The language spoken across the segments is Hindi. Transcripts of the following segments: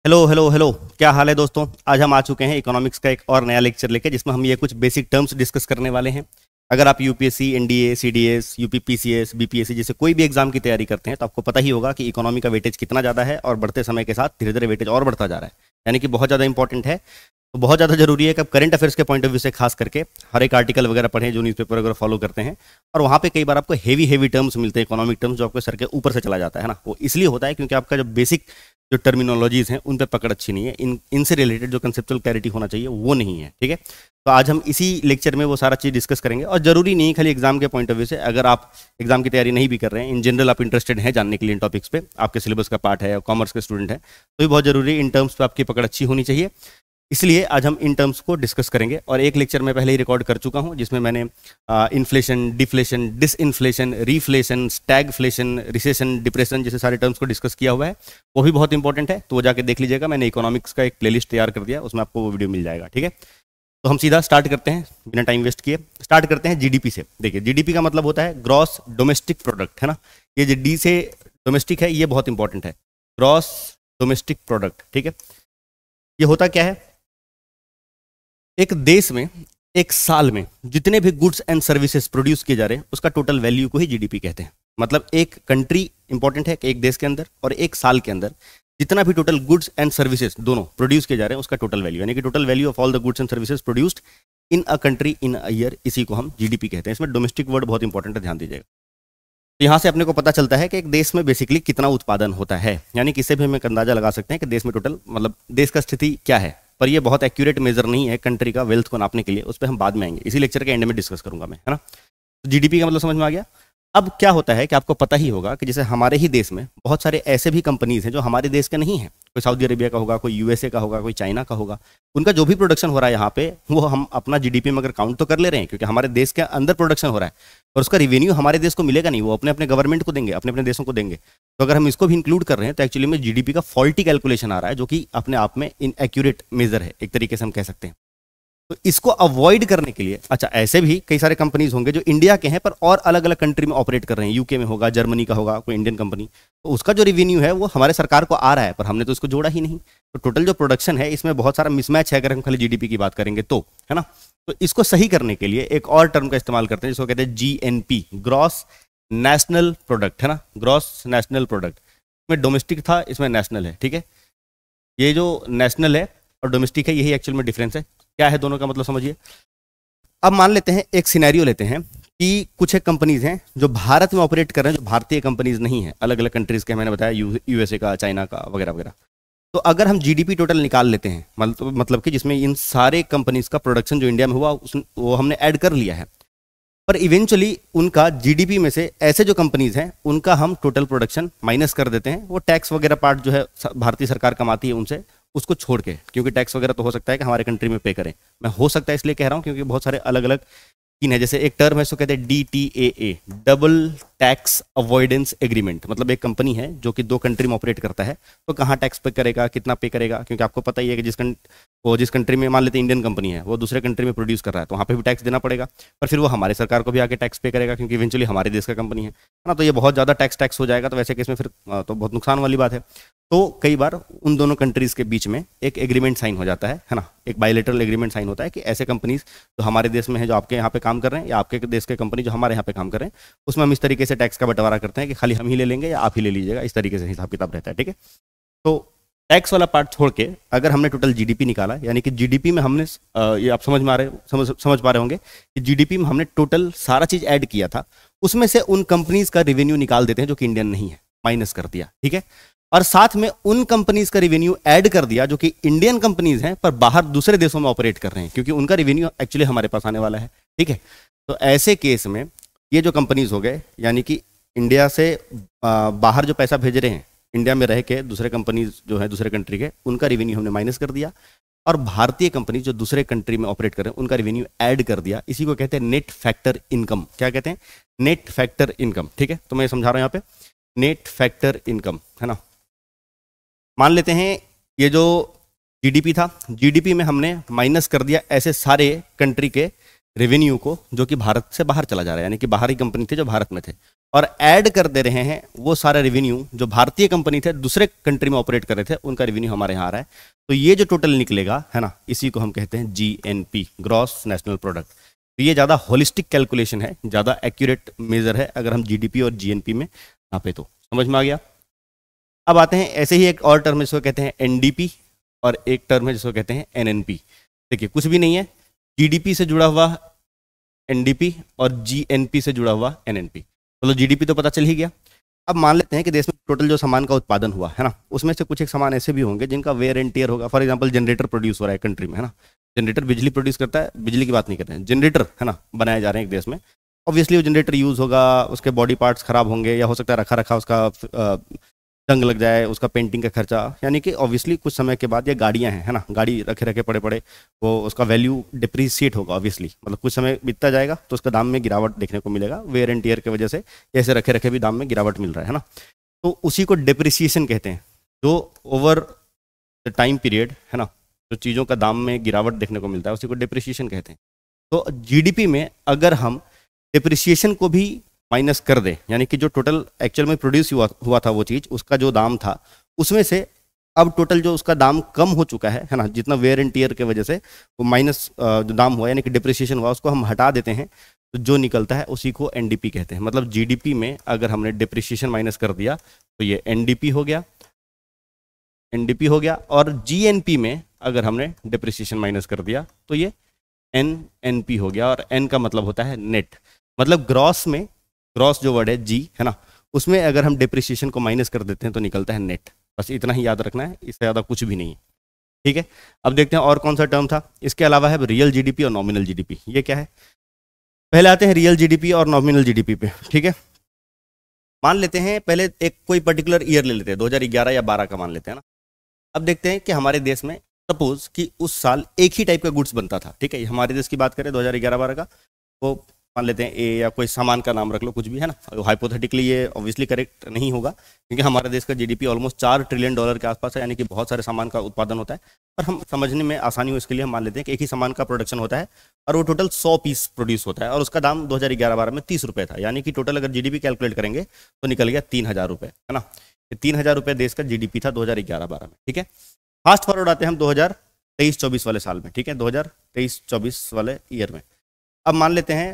Hello hello hello. क्या हाल है दोस्तों। आज हम आ चुके हैं इकोनॉमिक्स का एक और नया लेक्चर लेके, जिसमें हम ये कुछ बेसिक टर्म्स डिस्कस करने वाले हैं। अगर आप UPSC, NDA, CDS, UPPCS, BPSC जैसे कोई भी एग्जाम की तैयारी करते हैं तो आपको पता ही होगा कि इकोनॉमी का वेटेज कितना ज़्यादा है और बढ़ते समय के साथ धीरे धीरे वेटेज और बढ़ता जा रहा है, यानी कि बहुत ज़्यादा इंपॉर्टेंट है। तो बहुत ज़्यादा जरूरी है कि आप करंट अफेयर्स के पॉइंट ऑफ व्यू से खास करके हर एक आर्टिकल वगैरह पढ़ें जो न्यूज़पेपर वगैरह फॉलो करते हैं। और वहाँ पे कई बार आपको हेवी हेवी टर्म्स मिलते हैं, इकोनॉमिक टर्म्स, जो आपके सर के ऊपर से चला जाता है ना। वो इसलिए होता है क्योंकि आपका जो बेसिक जो टर्मिनोलॉजीज हैं उन पे पकड़ अच्छी नहीं है, इनसे रिलेटेड जो कंसेप्चुअल क्लैरिटी होना चाहिए वो नहीं है। ठीक है, तो आज हम इसी लेक्चर में वो सारा चीज़ डिस्कस करेंगे। और जरूरी नहीं खाली एग्जाम के पॉइंट ऑफ व्यू से, अगर आप एग्जाम की तैयारी नहीं भी कर रहे हैं, इन जनरल आप इंटरेस्टेड हैं जानने के लिए इन टॉपिक्स पे, आपके सिलेबस का पार्ट है, कॉमर्स के स्टूडेंट है, तो ये बहुत जरूरी है, इन टर्म्स पे आपकी पकड़ अच्छी होनी चाहिए। इसलिए आज हम इन टर्म्स को डिस्कस करेंगे। और एक लेक्चर मैं पहले ही रिकॉर्ड कर चुका हूं जिसमें मैंने inflation, deflation, disinflation, रीफ्लेशन, stagflation, recession, depression जैसे सारे टर्म्स को डिस्कस किया हुआ है। वो भी बहुत इंपॉर्टेंट है, तो वो जाके देख लीजिएगा। मैंने इकोनॉमिक्स का एक प्लेलिस्ट तैयार कर दिया, उसमें आपको वो वीडियो मिल जाएगा। ठीक है, तो हम सीधा स्टार्ट करते हैं बिना टाइम वेस्ट किए। स्टार्ट करते हैं जीडीपी से। देखिए, जीडीपी का मतलब होता है ग्रॉस डोमेस्टिक प्रोडक्ट, है ना। ये जो डी से डोमेस्टिक है ये बहुत इंपॉर्टेंट है, ग्रॉस डोमेस्टिक प्रोडक्ट। ठीक है, ये होता क्या है, एक देश में एक साल में जितने भी गुड्स एंड सर्विसेज प्रोड्यूस किए जा रहे हैं उसका टोटल वैल्यू को ही जीडीपी कहते हैं। मतलब एक कंट्री इंपॉर्टेंट है कि एक देश के अंदर और एक साल के अंदर जितना भी टोटल गुड्स एंड सर्विसेज दोनों प्रोड्यूस किए जा रहे हैं उसका टोटल वैल्यू, यानी कि total value of all the goods and services produced in a country in a year, इसी को हम जीडीपी कहते हैं। इसमें डोमेस्टिक वर्ड बहुत इंपॉर्टेंट है, ध्यान दीजिएगा। तो यहाँ से अपने को पता चलता है कि एक देश में बेसिकली कितना उत्पादन होता है, यानी किसी भी हम एक अंदाजा लगा सकते हैं कि देश में टोटल मतलब देश का स्थिति क्या है। पर ये बहुत एक्यूरेट मेजर नहीं है कंट्री का वेल्थ को नापने के लिए, उस पर हम बाद में आएंगे, इसी लेक्चर के एंड में डिस्कस करूंगा मैं, है ना। तो जीडीपी का मतलब समझ में आ गया। अब क्या होता है कि आपको पता ही होगा कि जैसे हमारे ही देश में बहुत सारे ऐसे भी कंपनीज हैं जो हमारे देश के नहीं हैं। कोई सऊदी अरेबिया का होगा, कोई यूएसए का होगा, कोई चाइना का होगा। उनका जो भी प्रोडक्शन हो रहा है यहाँ पे वो हम अपना जीडीपी में अगर काउंट तो कर ले रहे हैं, क्योंकि हमारे देश के अंदर प्रोडक्शन हो रहा है, और उसका रिवेन्यू हमारे देश को मिलेगा नहीं, वो अपने अपने गवर्नमेंट को देंगे, अपने अपने देशों को देंगे। तो अगर हम इसको भी इंक्लूड कर रहे हैं तो एक्चुअली में जीडीपी का फॉल्टी कैलकुलेशन आ रहा है, जो कि अपने आप में इनएक्यूरेट मेजर है, एक तरीके से हम कह सकते हैं। तो इसको अवॉइड करने के लिए, अच्छा ऐसे भी कई सारे कंपनीज होंगे जो इंडिया के हैं पर और अलग अलग कंट्री में ऑपरेट कर रहे हैं, यूके में होगा, जर्मनी का होगा, कोई इंडियन कंपनी, तो उसका जो रिवेन्यू है वो हमारे सरकार को आ रहा है, पर हमने तो इसको जोड़ा ही नहीं। तो टोटल जो प्रोडक्शन है इसमें बहुत सारा मिसमैच है अगर हम खाली जीडीपी की बात करेंगे तो, है ना। तो इसको सही करने के लिए एक और टर्म का इस्तेमाल करते हैं जिसको कहते हैं जीएनपी, ग्रॉस नेशनल प्रोडक्ट, है ना, ग्रॉस नेशनल प्रोडक्ट। इसमें डोमेस्टिक था, इसमें नेशनल है। ठीक है, ये जो नेशनल है और डोमेस्टिक है यही एक्चुअल में डिफरेंस है। क्या है दोनों का मतलब समझिए। अब मान लेते हैं, एक सिनेरियो लेते हैं कि कुछ एक कंपनीज हैं जो भारत में ऑपरेट कर रहे हैं, जो भारतीय कंपनीज नहीं है, अलग अलग कंट्रीज के, मैंने बताया यूएसए का, चाइना का वगैरह वगैरह। तो अगर हम जीडीपी टोटल निकाल लेते हैं, मतलब कि जिसमें इन सारे कंपनीज का प्रोडक्शन जो इंडिया में हुआ वो हमने ऐड कर लिया है, पर इवेंचुअली उनका जीडीपी में से ऐसे जो कंपनीज हैं उनका हम टोटल प्रोडक्शन माइनस कर देते हैं। वो टैक्स वगैरह पार्ट जो है भारतीय सरकार कमाती है उनसे, उसको छोड़ के, क्योंकि टैक्स वगैरह तो हो सकता है कि हमारे कंट्री में पे करें। मैं हो सकता है इसलिए कह रहा हूँ क्योंकि बहुत सारे अलग अलग स्कीम है। जैसे एक टर्म है इसको कहते हैं डीटीएए, डबल टैक्स अवॉइडेंस एग्रीमेंट। मतलब एक कंपनी है जो कि दो कंट्री में ऑपरेट करता है, तो कहाँ टैक्स पे करेगा, कितना पे करेगा, क्योंकि आपको पता ही है कि जिस कंट्री में मान लेते हैं इंडियन कंपनी है, वो दूसरे कंट्री में प्रोड्यूस कर रहा है तो वहाँ पे भी टैक्स देना पड़ेगा, पर फिर वो हमारे सरकार को भी आके टैक्स पे करेगा क्योंकि इवेंचुअली हमारे देश का कंपनी है ना। तो ये बहुत ज़्यादा टैक्स हो जाएगा, तो वैसे केस में फिर तो बहुत नुकसान वाली बात है। तो कई बार उन दोनों कंट्रीज के बीच में एक एग्रीमेंट साइन हो जाता है ना, एक बायलैटरल एग्रीमेंट साइन होता है कि ऐसे कंपनीज जो हमारे देश में है, जो आपके यहाँ पे काम कर रहे हैं, या आपके देश के कंपनी जो हमारे यहाँ पे काम कर रहे हैं, उसमें हम इस तरीके से टैक्स का बंटवारा करते हैं कि खाली हम ही ले लेंगे या आप ही ले लीजिएगा, इस तरीके से हिसाब किताब रहता है। ठीक है, तो टैक्स वाला पार्ट छोड़ के अगर हमने टोटल जीडीपी निकाला, यानी कि जीडीपी में हमने ये आप समझ पा रहे होंगे कि जीडीपी में हमने टोटल सारा चीज ऐड किया था, उसमें से उन कंपनीज का रेवेन्यू निकाल देते हैं जो कि इंडियन नहीं है, माइनस कर दिया। ठीक है, और साथ में उन कंपनीज का रेवेन्यू ऐड कर दिया जो कि इंडियन कंपनीज हैं पर बाहर दूसरे देशों में ऑपरेट कर रहे हैं, क्योंकि उनका रेवेन्यू एक्चुअली हमारे पास आने वाला है। ठीक है, तो ऐसे केस में ये जो कंपनीज हो गए, यानी कि इंडिया से बाहर जो पैसा भेज रहे हैं, इंडिया में रह के दूसरे कंपनीज जो है दूसरे कंट्री के, उनका रेवेन्यू हमने माइनस कर दिया, और भारतीय कंपनी जो दूसरे कंट्री में ऑपरेट कर रहे हैं उनका रेवेन्यू ऐड कर दिया। इसी को कहते हैं नेट फैक्टर इनकम। क्या कहते हैं? Net factor income. ठीक है, तो मैं समझा रहा हूं यहाँ पे नेट फैक्टर इनकम, है ना। मान लेते हैं ये जो जीडीपी था, जीडीपी में हमने माइनस कर दिया ऐसे सारे कंट्री के रेवेन्यू को जो कि भारत से बाहर चला जा रहा है, यानी कि बाहरी कंपनी थे जो भारत में थे, और ऐड कर दे रहे हैं वो सारा रेवेन्यू जो भारतीय कंपनी थे दूसरे कंट्री में ऑपरेट कर रहे थे, उनका रेवेन्यू हमारे यहाँ आ रहा है। तो ये जो टोटल निकलेगा है ना, इसी को हम कहते हैं GNP, ग्रॉस नेशनल प्रोडक्ट। तो ये ज़्यादा होलिस्टिक कैलकुलेशन है, ज़्यादा एक्यूरेट मेजर है अगर हम GDP और GNP में नापे तो। समझ में आ गया। अब आते हैं ऐसे ही एक और टर्म जिसको कहते हैं NDP, और एक टर्म है जिसको कहते हैं NNP। देखिए कुछ भी नहीं है, GDP से जुड़ा हुआ NDP और GNP से जुड़ा हुआ NNP। चलो GDP तो पता चल ही गया। अब मान लेते हैं कि देश में टोटल जो सामान का उत्पादन हुआ है ना, उसमें से कुछ एक सामान ऐसे भी होंगे जिनका वेयर एंड टियर होगा। फॉर एग्जांपल जनरेटर प्रोड्यूस हो रहा है कंट्री में, है ना, जनरेटर बिजली प्रोड्यूस करता है, बिजली की बात नहीं करते हैं, जनरेटर है ना बनाए जा रहे हैं एक देश में। ऑब्वियसली वो जनरेटर यूज़ होगा, उसके बॉडी पार्ट्स खराब होंगे, या हो सकता है रखा रखा उसका जंग लग जाए, उसका पेंटिंग का खर्चा, यानी कि ऑब्वियसली कुछ समय के बाद ये गाड़ियाँ हैं है ना, गाड़ी रखे रखे पड़े पड़े वो उसका वैल्यू डिप्रिसिएट होगा ऑब्वियसली, मतलब कुछ समय बीतता जाएगा तो उसका दाम में गिरावट देखने को मिलेगा, वेयर एंड टियर की वजह से ऐसे रखे रखे भी दाम में गिरावट मिल रहा है ना। तो उसी को डिप्रिसिएशन कहते हैं, जो ओवर द टाइम पीरियड है ना जो चीज़ों का दाम में गिरावट देखने को मिलता है उसी को डिप्रिसिएशन कहते हैं। तो GDP में अगर हम डिप्रिसिएशन को भी माइनस कर दे, यानी कि जो टोटल एक्चुअल में प्रोड्यूस हुआ था वो चीज़, उसका जो दाम था उसमें से अब टोटल जो उसका दाम कम हो चुका है ना, जितना वेयर एंड टियर की वजह से वो माइनस जो दाम हुआ यानी कि डिप्रिसिएशन हुआ उसको हम हटा देते हैं, तो जो निकलता है उसी को NDP कहते हैं। मतलब GDP में अगर हमने डिप्रिसिएशन माइनस कर दिया तो ये NDP हो गया, NDP हो गया। और GNP में अगर हमने डिप्रिसिएशन माइनस कर दिया तो ये NNP हो गया, और N का मतलब होता है नेट, मतलब ग्रॉस में, ग्रॉस जो वर्ड है G है ना, उसमें अगर हम डिप्रिसिएशन को माइनस कर देते हैं तो निकलता है नेट। बस इतना ही याद रखना है, इससे ज़्यादा कुछ भी नहीं है, ठीक है। अब देखते हैं और कौन सा टर्म था इसके अलावा है रियल GDP और नॉमिनल GDP। ये क्या है, पहले आते हैं रियल GDP और नॉमिनल GDP पे, ठीक है। मान लेते हैं पहले एक कोई पर्टिकुलर ईयर ले लेते हैं, 2011 या 12 का मान लेते हैं ना। अब देखते हैं कि हमारे देश में सपोज कि उस साल एक ही टाइप का गुड्स बनता था, ठीक है, हमारे देश की बात करें 2011-12 का, वो मान लेते हैं ए, या कोई सामान का नाम रख लो, कुछ भी है ना। हाइपोथेटिकली ये ऑब्वियसली करेक्ट नहीं होगा क्योंकि हमारे देश का GDP ऑलमोस्ट $4 ट्रिलियन के आसपास है, यानी कि बहुत सारे सामान का उत्पादन होता है। पर हम समझने में आसानी हो इसके लिए हम मान लेते हैं कि एक ही सामान का प्रोडक्शन होता है और वो टोटल 100 पीस प्रोड्यूस होता है, और उसका दाम 2011-12 में 30 रुपये था, यानी कि टोटल अगर GDP कैलकुलेट करेंगे तो निकल गया 3000 रुपये, है ना। 3000 रुपये देश का GDP था 2011-12 में, ठीक है। फास्ट फॉरवर्ड आते हैं हम 2023-24 वाले साल में, ठीक है, 2023-24 वाले ईयर में। अब मान लेते हैं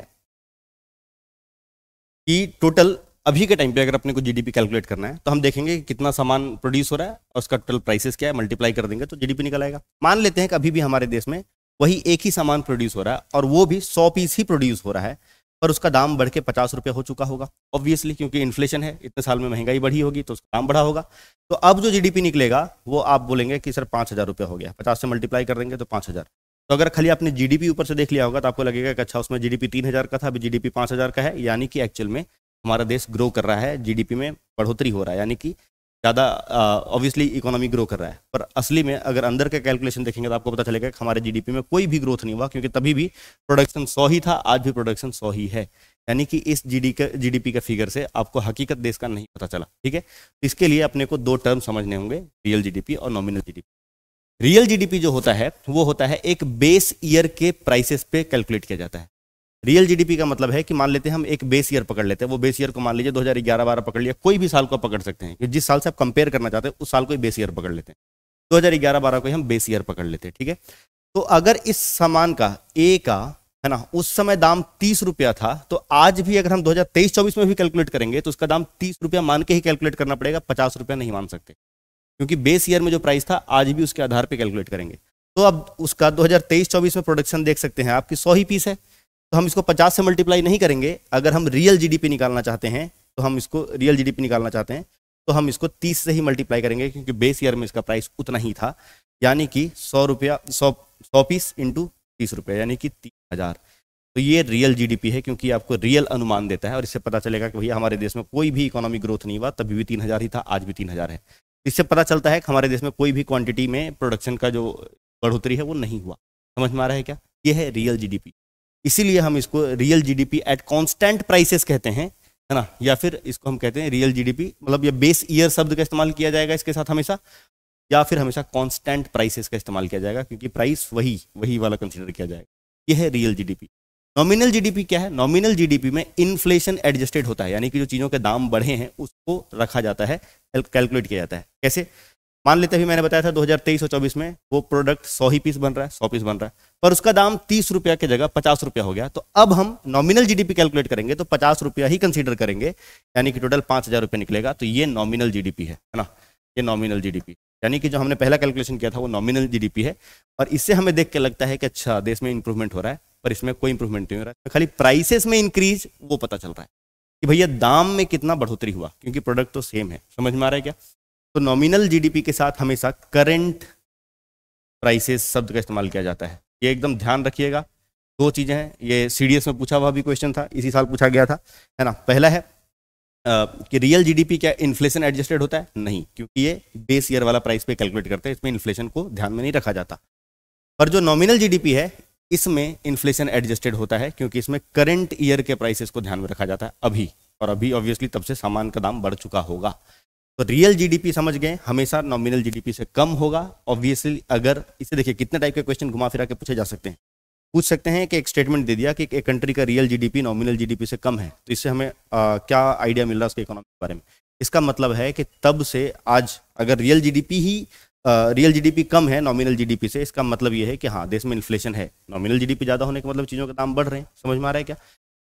कि टोटल अभी के टाइम पे अगर अपने को GDP कैलकुलेट करना है तो हम देखेंगे कि कितना सामान प्रोड्यूस हो रहा है और उसका टोटल प्राइसेस क्या है, मल्टीप्लाई कर देंगे तो GDP निकल आएगा। मान लेते हैं कि अभी भी हमारे देश में वही एक ही सामान प्रोड्यूस हो रहा है और वो भी 100 पीस ही प्रोड्यूस हो रहा है, पर उसका दाम बढ़ के 50 रुपये हो चुका होगा ऑब्वियसली, क्योंकि इन्फ्लेशन है, इतने साल में महंगाई बढ़ी होगी तो उसका दाम बढ़ा होगा। तो अब जो GDP निकलेगा वो आप बोलेंगे कि सर 5000 रुपये हो गया, 50 से मल्टीप्लाई कर देंगे तो 5000। तो अगर खाली आपने GDP ऊपर से देख लिया होगा तो आपको लगेगा कि अच्छा उसमें GDP 3000 का था, अभी GDP 5000 का है, यानी कि एक्चुअल में हमारा देश ग्रो कर रहा है, GDP में बढ़ोतरी हो रहा है, यानी कि ज़्यादा ऑब्वियसली इकोनॉमी ग्रो कर रहा है। पर असली में अगर अंदर का कैलकुलेशन देखेंगे तो आपको पता चलेगा कि हमारे GDP में कोई भी ग्रोथ नहीं हुआ, क्योंकि तभी भी प्रोडक्शन 100 ही था, आज भी प्रोडक्शन 100 ही है, यानी कि इस GDP का फिगर से आपको हकीकत देश का नहीं पता चला, ठीक है। इसके लिए अपने को दो टर्म समझने होंगे, रियल GDP और नॉमिनल GDP। रियल GDP जो होता है वो होता है एक बेस ईयर के प्राइसेस पे कैलकुलेट किया जाता है। रियल GDP का मतलब है कि मान लेते हैं हम एक बेस ईयर पकड़ लेते हैं, वो बेस ईयर को मान लीजिए 2011-12 पकड़ लिया, कोई भी साल को पकड़ सकते हैं कि जिस साल से आप कंपेयर करना चाहते हैं उस साल को बेस ईयर पकड़ लेते हैं, 2011-12 को हम बेस ईयर पकड़ लेते हैं, ठीक है। तो अगर इस सामान का ए का है ना उस समय दाम 30 रुपया था, तो आज भी अगर हम 2023-24 में भी कैलकुलेट करेंगे तो उसका दाम 30 रुपया मान के ही कैलकुलेट करना पड़ेगा, 50 रुपया नहीं मान सकते, क्योंकि बेस ईयर में जो प्राइस था आज भी उसके आधार पर कैलकुलेट करेंगे। तो अब उसका 2023-24 में प्रोडक्शन देख सकते हैं आपकी 100 ही पीस है, तो हम इसको 50 से मल्टीप्लाई नहीं करेंगे। अगर हम रियल GDP निकालना चाहते हैं तो हम इसको रियल GDP निकालना चाहते हैं तो हम इसको 30 से ही मल्टीप्लाई करेंगे, क्योंकि बेस ईयर में इसका प्राइस उतना ही था, यानी कि 100 पीस इंटू 30 रुपये, यानी कि 3000। तो ये रियल GDP है, क्योंकि आपको रियल अनुमान देता है और इससे पता चलेगा कि भैया हमारे देश में कोई भी इकोनॉमी ग्रोथ नहीं हुआ, तभी भी 3000 ही था, आज भी 3000 है। इससे पता चलता है कि हमारे देश में कोई भी क्वांटिटी में प्रोडक्शन का जो बढ़ोतरी है वो नहीं हुआ। समझ में आ रहा है क्या? ये है रियल GDP। इसीलिए हम इसको real GDP at constant prices कहते हैं, है ना, या फिर इसको हम कहते हैं रियल GDP, मतलब ये बेस ईयर शब्द का इस्तेमाल किया जाएगा इसके साथ हमेशा, या फिर हमेशा कांस्टेंट प्राइसेस का इस्तेमाल किया जाएगा, क्योंकि प्राइस वही वाला कंसीडर किया जाएगा। ये है रियल GDP। नॉमिनल जीडीपी क्या है? नॉमिनल जीडीपी में इन्फ्लेशन एडजस्टेड होता है, यानी कि जो चीज़ों के दाम बढ़े हैं उसको रखा जाता है, कैलकुलेट किया जाता है। कैसे? मान लेते हैं, मैंने बताया था 2023 और 24 में वो प्रोडक्ट 100 ही पीस बन रहा है, 100 पीस बन रहा है, पर उसका दाम 30 रुपया की जगह 50 रुपया हो गया। तो अब हम नॉमिनल जीडीपी कैलकुलेट करेंगे तो 50 रुपया ही कंसीडर करेंगे, यानी कि टोटल 5,000 रुपये निकलेगा। तो ये नॉमिनल जीडीपी है ना, ये नॉमिनल जीडीपी, यानी कि जो हमने पहला कैलकुलेशन किया था वो नॉमिनल जीडीपी है। और इससे हमें देख के लगता है कि अच्छा देश में इंप्रूवमेंट हो रहा है, पर इसमें कोई इंप्रूवमेंट नहीं हो रहा है, खाली प्राइसेस में इंक्रीज वो पता चल रहा है कि भैया दाम में कितना बढ़ोतरी हुआ, क्योंकि प्रोडक्ट तो सेम है। समझ में आ रहा है क्या? तो नॉमिनल जीडीपी के साथ हमेशा करंट प्राइसेस शब्द का इस्तेमाल किया जाता है, ये एकदम ध्यान रखिएगा। दो चीजें हैं, ये सीडीएस में पूछा हुआ भी क्वेश्चन था, इसी साल पूछा गया था, है ना। पहला है कि रियल जीडीपी क्या इन्फ्लेशन एडजस्टेड होता है? नहीं, क्योंकि ये बेस ईयर वाला प्राइस पे कैलकुलेट करते हैं, इसमें इन्फ्लेशन को ध्यान में नहीं रखा जाता। पर जो नॉमिनल जीडीपी है इसमें इन्फ्लेशन एडजस्टेड होता है, क्योंकि इसमें करंट ईयर के प्राइसेस को ध्यान में रखा जाता है अभी, और अभी ऑब्वियसली तब से सामान का दाम बढ़ चुका होगा। तो रियल जीडीपी समझ गए, हमेशा नॉमिनल जीडीपी से कम होगा ऑब्वियसली। अगर इसे देखिए, कितने टाइप के क्वेश्चन घुमा फिरा के पूछे जा सकते हैं। पूछ सकते हैं कि एक स्टेटमेंट दे दिया कि एक कंट्री का रियल जीडीपी नॉमिनल जीडीपी से कम है, तो इससे हमें क्या आइडिया मिल रहा है उसके इकोनॉमी के बारे में? इसका मतलब है कि तब से आज अगर रियल जीडीपी कम है नॉमिनल जीडीपी से, इसका मतलब ये है कि हाँ देश में इन्फ्लेशन है। नॉमिनल जीडीपी ज़्यादा होने का मतलब चीज़ों के दाम बढ़ रहे हैं। समझ में आ रहा है क्या?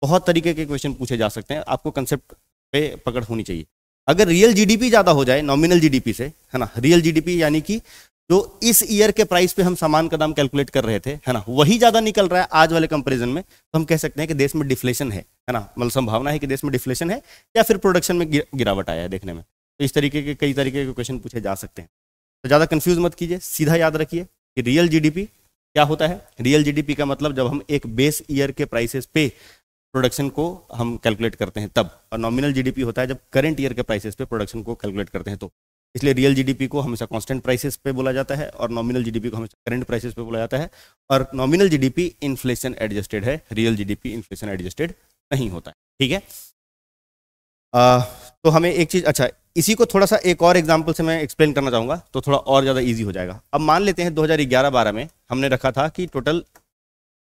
बहुत तरीके के क्वेश्चन पूछे जा सकते हैं, आपको कंसेप्ट पे पकड़ होनी चाहिए। अगर रियल जीडीपी ज़्यादा हो जाए नॉमिनल जीडीपी से, है ना, रियल जीडीपी यानी कि जो इस ईयर के प्राइस पे हम सामान का दाम कैलकुलेट कर रहे थे, है ना, वही ज़्यादा निकल रहा है आज वाले कंपैरिजन में, तो हम कह सकते हैं कि देश में डिफ्लेशन है ना, मतलब संभावना है कि देश में डिफ्लेशन है, या फिर प्रोडक्शन में गिरावट आया है देखने में। तो इस तरीके के कई तरीके के क्वेश्चन पूछे जा सकते हैं। तो ज़्यादा कंफ्यूज मत कीजिए, सीधा याद रखिए कि रियल जीडीपी क्या होता है। रियल जीडीपी का मतलब जब हम एक बेस ईयर के प्राइसेस पे प्रोडक्शन को हम कैलकुलेट करते हैं तब, और नॉमिनल जीडीपी होता है जब करंट ईयर के प्राइसेस पे प्रोडक्शन को कैलकुलेट करते हैं तो। इसलिए रियल जीडीपी को हमेशा कांस्टेंट प्राइसेस पे बोला जाता है, और नॉमिनल जीडीपी को हमेशा करंट प्राइसेस पे बोला जाता है। और नॉमिनल जीडीपी इन्फ्लेशन एडजस्टेड है, रियल जीडीपी इन्फ्लेशन एडजस्टेड नहीं होता है। ठीक है। तो हमें एक चीज़, अच्छा इसी को थोड़ा सा एक और एग्जाम्पल से मैं एक्सप्लेन करना चाहूँगा, तो थोड़ा और ज़्यादा ईजी हो जाएगा। अब मान लेते हैं 2011-12 में हमने रखा था कि टोटल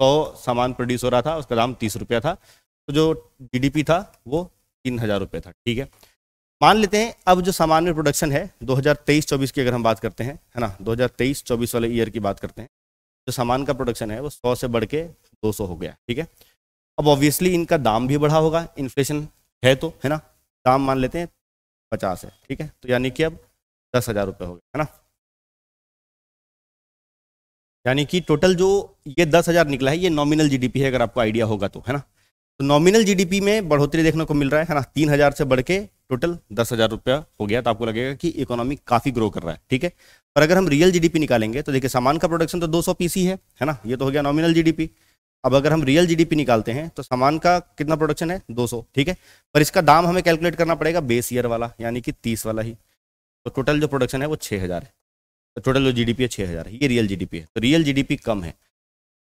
100 सामान प्रोड्यूस हो रहा था, उसका दाम 30 रुपया था, तो जो जीडीपी था वो 3,000 रुपये था। ठीक है। मान लेते हैं अब जो सामान में प्रोडक्शन है 2023-24 की अगर हम बात करते हैं, है ना, 2023-24 वाले ईयर की बात करते हैं, जो सामान का प्रोडक्शन है वो 100 से बढ़ के 200 हो गया। ठीक है। अब ऑब्वियसली इनका दाम भी बढ़ा होगा, इन्फ्लेशन है तो, है ना। दाम मान लेते हैं 50 है। ठीक है। तो यानी कि अब 10,000 रुपये हो गए, है ना। यानी कि टोटल जो ये 10,000 निकला है ये नॉमिनल जीडीपी है, अगर आपको आइडिया होगा तो, है ना। तो नॉमिनल जीडीपी में बढ़ोतरी देखने को मिल रहा है ना, 3,000 से बढ़ के टोटल 10,000 रुपया हो गया, तो आपको लगेगा कि इकोनॉमी काफी ग्रो कर रहा है। ठीक है। पर अगर हम रियल जीडीपी निकालेंगे तो देखिए सामान का प्रोडक्शन तो 200 पीस ही है ना, ये तो हो गया नॉमिनल जीडीपी। अब अगर हम रियल जीडीपी निकालते हैं तो सामान का कितना प्रोडक्शन है? 200। ठीक है। पर इसका दाम हमें कैलकुलेट करना पड़ेगा बेस ईयर वाला, यानी कि 30 वाला ही। तो टोटल जो प्रोडक्शन है वो 6,000 है, तो टोटल जो जीडीपी है 6,000 है, ये रियल जीडीपी है। तो रियल जीडीपी कम है।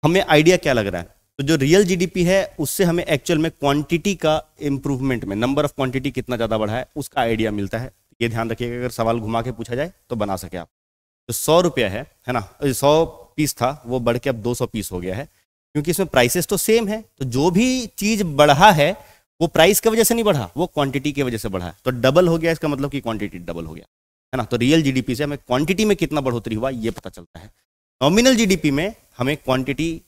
हमें आइडिया क्या लग रहा है? तो जो रियल जीडीपी है उससे हमें एक्चुअल में क्वांटिटी का इंप्रूवमेंट में, नंबर ऑफ क्वांटिटी कितना ज़्यादा बढ़ा है उसका आइडिया मिलता है। ये ध्यान रखिएगा, अगर सवाल घुमा के पूछा जाए तो बना सके आप। तो 100 रुपया है ना, 100 पीस था वो बढ़ के अब 200 पीस हो गया है, क्योंकि इसमें प्राइसेस तो सेम है। तो जो भी चीज़ बढ़ा है वो प्राइस की वजह से नहीं बढ़ा, वो क्वांटिटी की वजह से बढ़ा है। तो डबल हो गया, इसका मतलब कि क्वांटिटी डबल हो गया, है ना। तो रियल जीडीपी से हमें क्वांटिटी में कितना बढ़ोतरी हुआ ये पता चलता है। नॉमिनल जीडीपी में हमें क्वांटिटी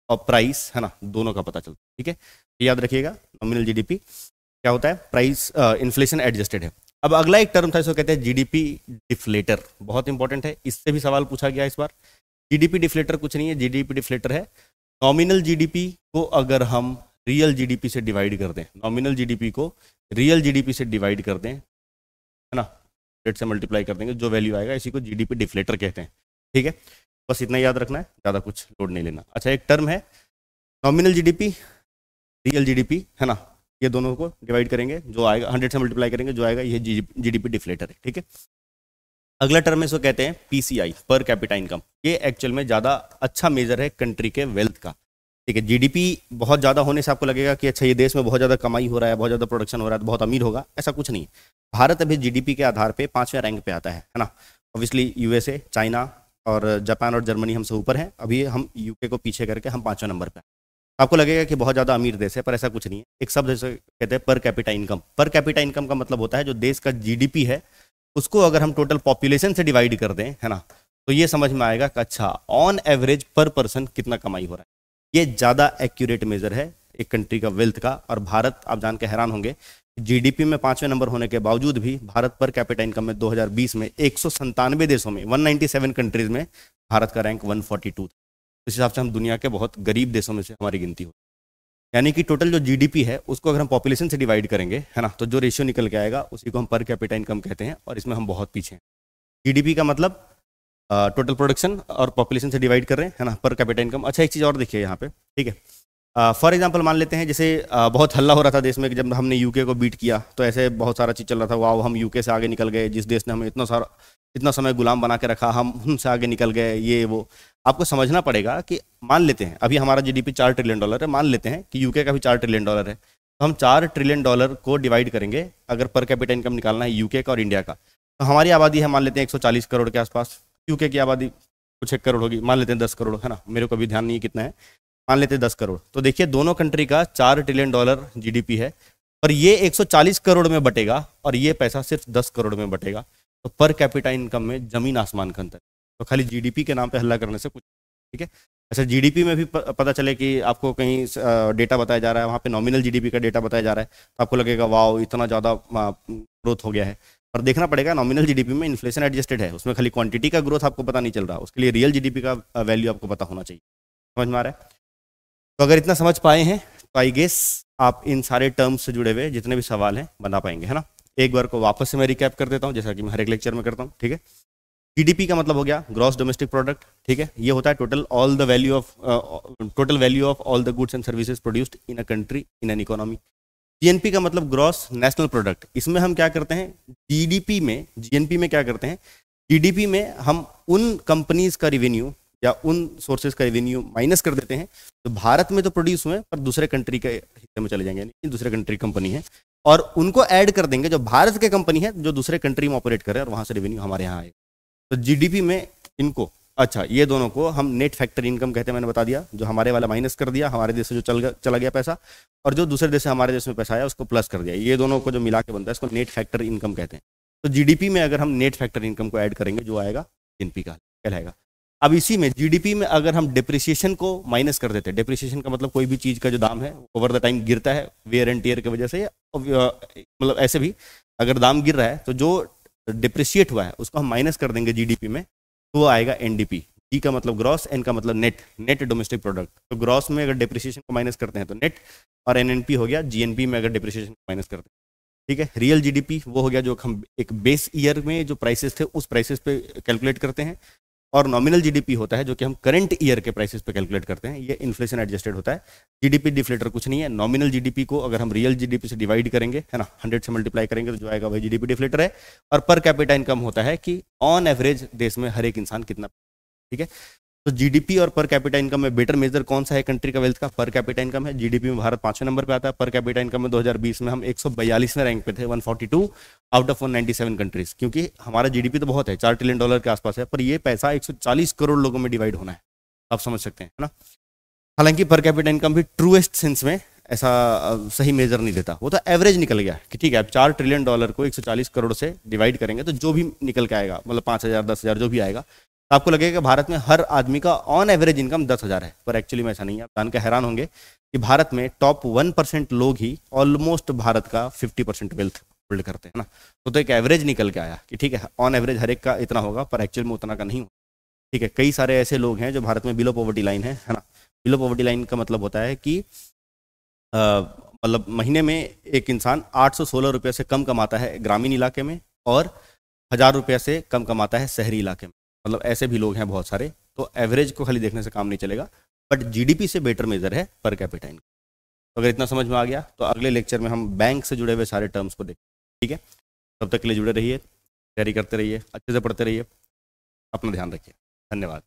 और प्राइस, है ना, दोनों का पता चलता है। ठीक है। तो याद रखिएगा नॉमिनल जीडीपी क्या होता है? प्राइस इन्फ्लेशन एडजस्टेड है। अब अगला एक टर्म था, इसको कहते हैं जीडीपी डिफ्लेटर, बहुत इंपॉर्टेंट है, इससे भी सवाल पूछा गया इस बार। जीडीपी डिफ्लेटर कुछ नहीं है, जीडीपी डिफ्लेटर है नॉमिनल जीडीपी को अगर हम रियल जीडीपी से डिवाइड कर दें, नॉमिनल जीडीपी को रियल जीडीपी से डिवाइड कर दें, है ना, रेट से मल्टीप्लाई कर देंगे, जो वैल्यू आएगा इसी को जीडीपी डिफ्लेटर कहते हैं। ठीक है। बस इतना याद रखना है, ज़्यादा कुछ लोड नहीं लेना। अच्छा एक टर्म है नॉमिनल जीडीपी, रियल जीडीपी, है ना, ये दोनों को डिवाइड करेंगे, जो आएगा 100 से मल्टीप्लाई करेंगे, जो आएगा ये जीडीपी डिफ्लेटर है। ठीक है। अगला टर्म इसको कहते हैं पीसीआई, पर कैपिटा इनकम। ये एक्चुअल में ज़्यादा अच्छा मेजर है कंट्री के वेल्थ का। ठीक है। जीडीपी बहुत ज़्यादा होने से आपको लगेगा कि अच्छा ये देश में बहुत ज़्यादा कमाई हो रहा है, बहुत ज़्यादा प्रोडक्शन हो रहा है तो बहुत अमीर होगा, ऐसा कुछ नहीं है। भारत अभी जीडीपी के आधार पे 5वें रैंक पे आता है ना। ऑब्वियसली यूएसए, चाइना और जापान और जर्मनी हमसे ऊपर हैं, अभी हम यूके को पीछे करके हम 5वें नंबर पे। आपको लगेगा कि बहुत ज़्यादा अमीर देश है, पर ऐसा कुछ नहीं है। एक शब्द जैसे कहते हैं per capita income. Per capita income का मतलब होता है जो देश का जीडीपी है उसको अगर हम टोटल पॉपुलेशन से डिवाइड कर दें, है ना, तो ये समझ में आएगा कि अच्छा ऑन एवरेज पर पर्सन कितना कमाई हो रहा है। ये ज़्यादा एक्यूरेट मेजर है एक कंट्री का वेल्थ का। और भारत, आप जान के हैरान होंगे, जीडीपी में 5वें नंबर होने के बावजूद भी भारत पर कैपिटा इनकम में 2020 में 197 देशों में 197 कंट्रीज में भारत का रैंक 142 था। इस हिसाब से हम दुनिया के बहुत गरीब देशों में से हमारी गिनती हो। यानी कि टोटल जो जीडीपी है उसको अगर हम पॉपुलेशन से डिवाइड करेंगे, है ना, तो जो रेशियो निकल के आएगा उसी को हम पर कैपिटा इनकम कहते हैं। और इसमें हम बहुत पीछे हैं। जीडीपी का मतलब टोटल प्रोडक्शन और पॉपुलेशन से डिवाइड कर रहे हैं, है ना, पर कैपिटा इनकम। अच्छा, एक चीज़ और देखिए यहाँ पे, ठीक है। फॉर एग्जांपल मान लेते हैं जैसे बहुत हल्ला हो रहा था देश में कि जब हमने यूके को बीट किया, तो ऐसे बहुत सारा चीज़ चल रहा था, वाह हम यूके से आगे निकल गए, जिस देश ने हमें इतना समय गुलाम बना के रखा, हम उनसे आगे निकल गए, ये वो। आपको समझना पड़ेगा कि मान लेते हैं अभी हमारा जीडीपी $4 ट्रिलियन है, मान लेते हैं कि यूके का भी $4 ट्रिलियन है, तो हम $4 ट्रिलियन को डिवाइड करेंगे अगर पर कैपिटा इनकम निकालना है यूके का और इंडिया का। तो हमारी आबादी है मान लेते हैं 140 करोड़ के आसपास, यूके की आबादी कुछ 1 करोड़ होगी, मान लेते हैं 10 करोड़, है ना, मेरे को भी ध्यान नहीं है कितना है, मान लेते हैं 10 करोड़। तो देखिए दोनों कंट्री का $4 ट्रिलियन जीडीपी है, पर ये 140 करोड़ में बटेगा और ये पैसा सिर्फ 10 करोड़ में बटेगा। तो पर कैपिटा इनकम में जमीन आसमान का अंतर। तो खाली जीडीपी के नाम पे हल्ला करने से कुछ, ठीक है। अच्छा, जीडीपी में भी पता चले कि आपको कहीं डेटा बताया जा रहा है, वहाँ पे नॉमिनल जीडीपी का डेटा बताया जा रहा है, तो आपको लगेगा वाओ इतना ज़्यादा ग्रोथ हो गया है। पर देखना पड़ेगा नॉमिनल जीडीपी में इन्फ्लेशन एडजस्टेड है, उसमें खाली क्वांटिटी का ग्रोथ आपको पता नहीं चल रहा, उसके लिए रियल जीडीपी का वैल्यू आपको पता होना चाहिए। समझ में आ रहा है? तो अगर इतना समझ पाए हैं तो आई गेस आप इन सारे टर्म्स से जुड़े हुए जितने भी सवाल हैं बना पाएंगे, है ना। एक बार को वापस से मैं रिकैप कर देता हूँ, जैसा कि मैं हर एक लेक्चर में करता हूँ, ठीक है। जीडीपी का मतलब हो गया ग्रॉस डोमेस्टिक प्रोडक्ट, ठीक है। ये होता है total value of all the goods and services produced in a country in an economy. GNP का मतलब ग्रॉस नेशनल प्रोडक्ट। इसमें हम क्या करते हैं, जीडीपी में, जीएनपी में क्या करते हैं, जीडीपी में हम उन कंपनीज का रिवेन्यू या उन सोर्सेज का रेवेन्यू माइनस कर देते हैं तो भारत में तो प्रोड्यूस हुए पर दूसरे कंट्री के हिस्से में चले जाएंगे, यानी दूसरे कंट्री कंपनी है, और उनको ऐड कर देंगे जो भारत के कंपनी है जो दूसरे कंट्री में ऑपरेट करे और वहां से रेवेन्यू हमारे यहाँ आए। तो जीडीपी में इनको, अच्छा, ये दोनों को हम नेट फैक्टर इनकम कहते हैं। मैंने बता दिया, जो हमारे वाला माइनस कर दिया, हमारे देश से जो चला गया पैसा, और जो दूसरे देश से हमारे देश में पैसा आया उसको प्लस कर दिया, ये दोनों को जो मिला के बनता है इसको नेट फैक्टर इनकम कहते हैं। तो जीडीपी में अगर हम नेट फैक्टर इनकम को ऐड करेंगे जो आएगा जीएनपी का कहलाएगा। अब इसी में जीडीपी में अगर हम डिप्रिसिएशन को माइनस कर देते हैं, डिप्रिसिएशन का मतलब कोई भी चीज़ का जो दाम है ओवर द टाइम गिरता है वेयर एंड टियर की वजह से, मतलब ऐसे भी अगर दाम गिर रहा है तो जो डिप्रिशिएट हुआ है उसको हम माइनस कर देंगे जीडीपी में, तो वो आएगा एनडीपी। जी का मतलब ग्रॉस, एन का मतलब नेट डोमेस्टिक प्रोडक्ट। तो ग्रॉस में अगर डिप्रिसिएशन को माइनस करते हैं तो नेट, और एनएनपी हो गया जीएनपी में अगर डिप्रिसिएशन को माइनस करते हैं, ठीक है। रियल जीडीपी वो हो गया जो हम एक बेस ईयर में जो प्राइसेस थे उस प्राइसेस पे कैलकुलेट करते हैं, और नॉमिनल जीडीपी होता है जो कि हम करंट ईयर के प्राइसेस पे कैलकुलेट करते हैं, ये इन्फ्लेशन एडजस्टेड होता है। जीडीपी डिफ्लेटर कुछ नहीं है। नॉमिनल जीडीपी को अगर हम रियल जीडीपी से डिवाइड करेंगे, है ना, 100 से मल्टीप्लाई करेंगे तो जो आएगा वही जीडीपी डिफ्लेटर है। और पर कैपिटा इनकम होता है कि ऑन एवरेज देश में हर एक इंसान कितना, ठीक है। तो जीडीपी और पर कैपिटा इनकम में बेटर मेजर कौन सा है कंट्री का वेल्थ का, पर कैपिटा इनकम है। जीडीपी में भारत 5वें नंबर पे आता है, पर कैपिटा इनकम में 2020 में हम 142वें रैंक पे थे, 142 आउट ऑफ 197 कंट्रीज। क्योंकि हमारा जीडीपी तो बहुत है, $4 ट्रिलियन के आसपास है, पर ये पैसा 140 करोड़ लोगों में डिवाइड होना है, आप समझ सकते हैं, है ना। हालांकि पर कैपिटा इनकम भी ट्रूएस्ट सेंस में ऐसा सही मेजर नहीं देता, वो तो एवरेज निकल गया कि ठीक है अब $4 ट्रिलियन को 140 करोड़ से डिवाइड करेंगे तो जो भी निकल के आएगा, मतलब 5,000 10,000 जो भी आएगा, तो आपको लगेगा भारत में हर आदमी का ऑन एवरेज इनकम 10,000 है, पर एक्चुअली में ऐसा नहीं है। आप जान के हैरान होंगे कि भारत में टॉप 1% लोग ही ऑलमोस्ट भारत का 50% वेल्थ होल्ड करते हैं ना। तो एक एवरेज निकल के आया कि ठीक है ऑन एवरेज हर एक का इतना होगा, पर एक्चुअल में उतना का नहीं होगा, ठीक है। कई सारे ऐसे लोग हैं जो भारत में बिलो पॉवर्टी लाइन है ना। बिलो पॉवर्टी लाइन का मतलब होता है कि मतलब महीने में एक इंसान 816 रुपये से कम कमाता है ग्रामीण इलाके में, और 1,000 रुपये से कम कमाता है शहरी इलाके में। मतलब ऐसे भी लोग हैं बहुत सारे। तो एवरेज को खाली देखने से काम नहीं चलेगा, बट जीडीपी से बेटर मेजर है पर कैपिटा इनकम। तो अगर इतना समझ में आ गया तो अगले लेक्चर में हम बैंक से जुड़े हुए सारे टर्म्स को देखें, ठीक है। तब तक के लिए जुड़े रहिए, तैयारी करते रहिए, अच्छे से पढ़ते रहिए, अपना ध्यान रखिए। धन्यवाद।